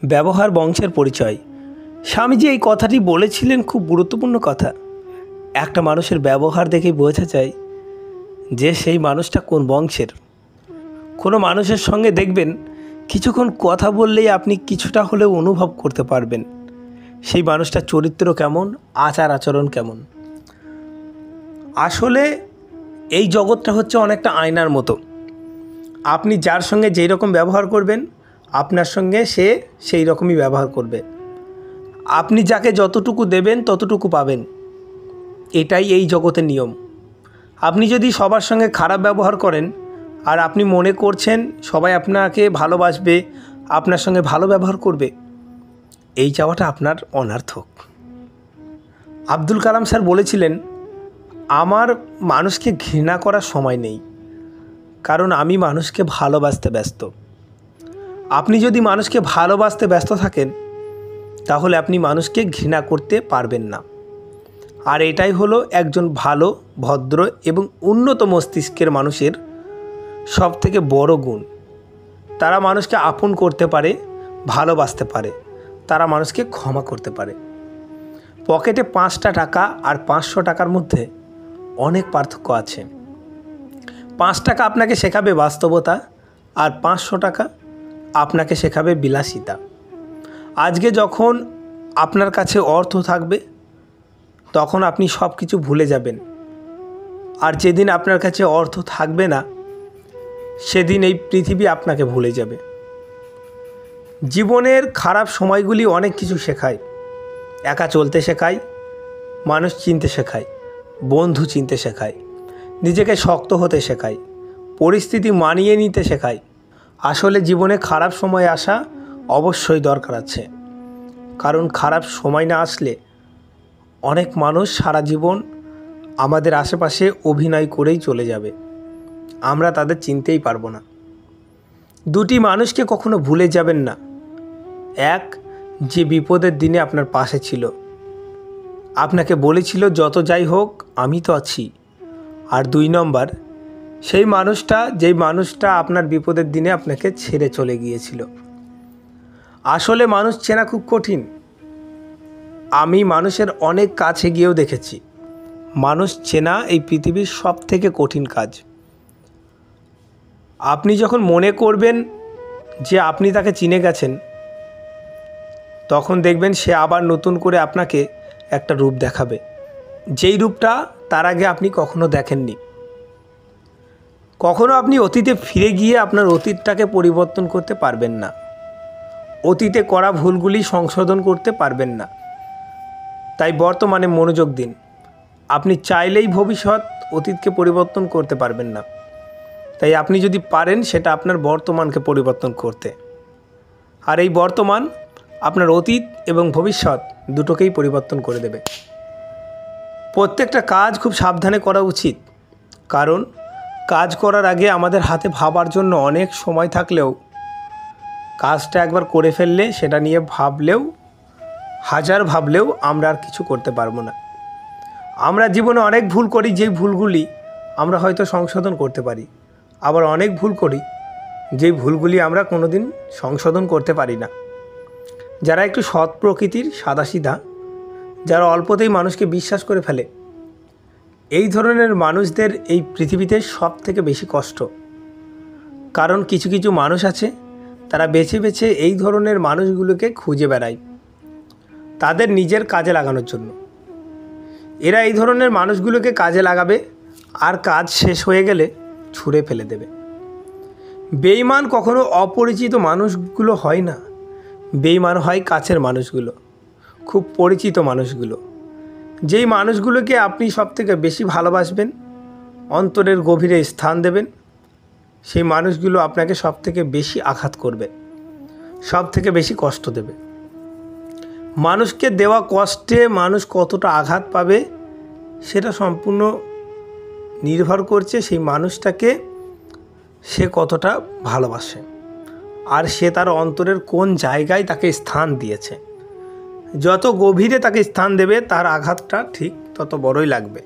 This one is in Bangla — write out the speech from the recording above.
ব্যবহার বংশের পরিচয়। স্বামীজি এই কথাটি বলেছিলেন, খুব গুরুত্বপূর্ণ কথা। একটা মানুষের ব্যবহার দেখেই বোঝা যায় যে সেই মানুষটা কোন বংশের। কোনো মানুষের সঙ্গে দেখবেন কিছুক্ষণ কথা বললেই আপনি কিছুটা হলেও অনুভব করতে পারবেন সেই মানুষটার চরিত্র কেমন, আচার আচরণ কেমন। আসলে এই জগৎটা হচ্ছে অনেকটা আয়নার মতো। আপনি যার সঙ্গে যেই রকম ব্যবহার করবেন আপনার সঙ্গে সে সেই রকমই ব্যবহার করবে। আপনি যাকে যতটুকু দেবেন ততটুকু পাবেন, এটাই এই জগতের নিয়ম। আপনি যদি সবার সঙ্গে খারাপ ব্যবহার করেন আর আপনি মনে করছেন সবাই আপনাকে ভালোবাসবে, আপনার সঙ্গে ভালো ব্যবহার করবে, এই চাওয়াটা আপনার অনর্থক। আব্দুল কালাম স্যার বলেছিলেন, আমার মানুষকে ঘৃণা করার সময় নেই, কারণ আমি মানুষকে ভালোবাসতে ব্যস্ত। আপনি যদি মানুষকে ভালোবাসতে ব্যস্ত থাকেন তাহলে আপনি মানুষকে ঘৃণা করতে পারবেন না। আর এটাই হলো একজন ভালো, ভদ্র এবং উন্নত মস্তিষ্কের মানুষের সবথেকে বড় গুণ। তারা মানুষকে আপন করতে পারে, ভালোবাসতে পারে, তারা মানুষকে ক্ষমা করতে পারে। পকেটে 5টা টাকা আর 500 টাকার মধ্যে অনেক পার্থক্য আছে। 5 টাকা আপনাকে শেখাবে বাস্তবতা, আর 500 টাকা আপনাকে শেখাবে বিলাসিতা। আজকে যখন আপনার কাছে অর্থ থাকবে তখন আপনি সব কিছু ভুলে যাবেন, আর যেদিন আপনার কাছে অর্থ থাকবে না সেদিন এই পৃথিবী আপনাকে ভুলে যাবে। জীবনের খারাপ সময়গুলি অনেক কিছু শেখায়। একা চলতে শেখায়, মানুষ চিনতে শেখায়, বন্ধু চিনতে শেখায়, নিজেকে শক্ত হতে শেখায়, পরিস্থিতি মানিয়ে নিতে শেখায়। আসলে জীবনে খারাপ সময় আসা অবশ্যই দরকার আছে, কারণ খারাপ সময় না আসলে অনেক মানুষ সারা জীবন আমাদের আশেপাশে অভিনয় করেই চলে যাবে, আমরা তাদের চিনতেই পারবো না। 2টি মানুষকে কখনো ভুলে যাবেন না। এক, যে বিপদের দিনে আপনার পাশে ছিল, আপনাকে বলেছিল যত যাই হোক আমি তো আছি। আর 2 নম্বর, সেই মানুষটা যেই মানুষটা আপনার বিপদের দিনে আপনাকে ছেড়ে চলে গিয়েছিল। আসলে মানুষ চেনা খুব কঠিন। আমি মানুষের অনেক কাছে গিয়েও দেখেছি, মানুষ চেনা এই পৃথিবীর সবথেকে কঠিন কাজ। আপনি যখন মনে করবেন যে আপনি তাকে চিনে গেছেন, তখন দেখবেন সে আবার নতুন করে আপনাকে একটা রূপ দেখাবে, যেই রূপটা তার আগে আপনি কখনো দেখেননি। কখনো আপনি অতীতে ফিরে গিয়ে আপনার অতীতটাকে পরিবর্তন করতে পারবেন না, অতীতে করা ভুলগুলি সংশোধন করতে পারবেন না। তাই বর্তমানে মনোযোগ দিন। আপনি চাইলেই ভবিষ্যৎ, অতীতকে পরিবর্তন করতে পারবেন না। তাই আপনি যদি পারেন সেটা আপনার বর্তমানকে পরিবর্তন করতে, আর এই বর্তমান আপনার অতীত এবং ভবিষ্যৎ দুটোকেই পরিবর্তন করে দেবে। প্রত্যেকটা কাজ খুব সাবধানে করা উচিত, কারণ কাজ করার আগে আমাদের হাতে ভাবার জন্য অনেক সময় থাকলেও কাজটা একবার করে ফেললে সেটা নিয়ে হাজার ভাবলেও আমরা আর কিছু করতে পারবো না। আমরা জীবনে অনেক ভুল করি, যেই ভুলগুলি আমরা হয়তো সংশোধন করতে পারি, আবার অনেক ভুল করি যেই ভুলগুলি আমরা কোনোদিন সংশোধন করতে পারি না। যারা একটু সৎ প্রকৃতির, সাদাসিধা, যারা অল্পতেই মানুষকে বিশ্বাস করে ফেলে, এই ধরনের মানুষদের এই পৃথিবীতে সব থেকে বেশি কষ্ট। কারণ কিছু কিছু মানুষ আছে তারা বেছে বেছে এই ধরনের মানুষগুলোকে খুঁজে বেড়ায় তাদের নিজের কাজে লাগানোর জন্য। এরা এই ধরনের মানুষগুলোকে কাজে লাগাবে আর কাজ শেষ হয়ে গেলে ছুঁড়ে ফেলে দেবে। বেঈমান কখনো অপরিচিত মানুষগুলো হয় না, বেঈমান হয় কাছের মানুষগুলো, খুব পরিচিত মানুষগুলো। যেই মানুষগুলোকে আপনি সবথেকে বেশি ভালোবাসবেন, অন্তরের গভীরে স্থান দেবেন, সেই মানুষগুলো আপনাকে সবথেকে বেশি আঘাত করবে, সবথেকে বেশি কষ্ট দেবে। মানুষকে দেওয়া কষ্টে মানুষ কতটা আঘাত পাবে সেটা সম্পূর্ণ নির্ভর করছে সেই মানুষটাকে সে কতটা ভালোবাসে, আর সে তার অন্তরের কোন জায়গায় তাকে স্থান দিয়েছে। যত গভীরে তাকে স্থান দেবে তার আঘাতটা ঠিক তত বড়ই লাগবে।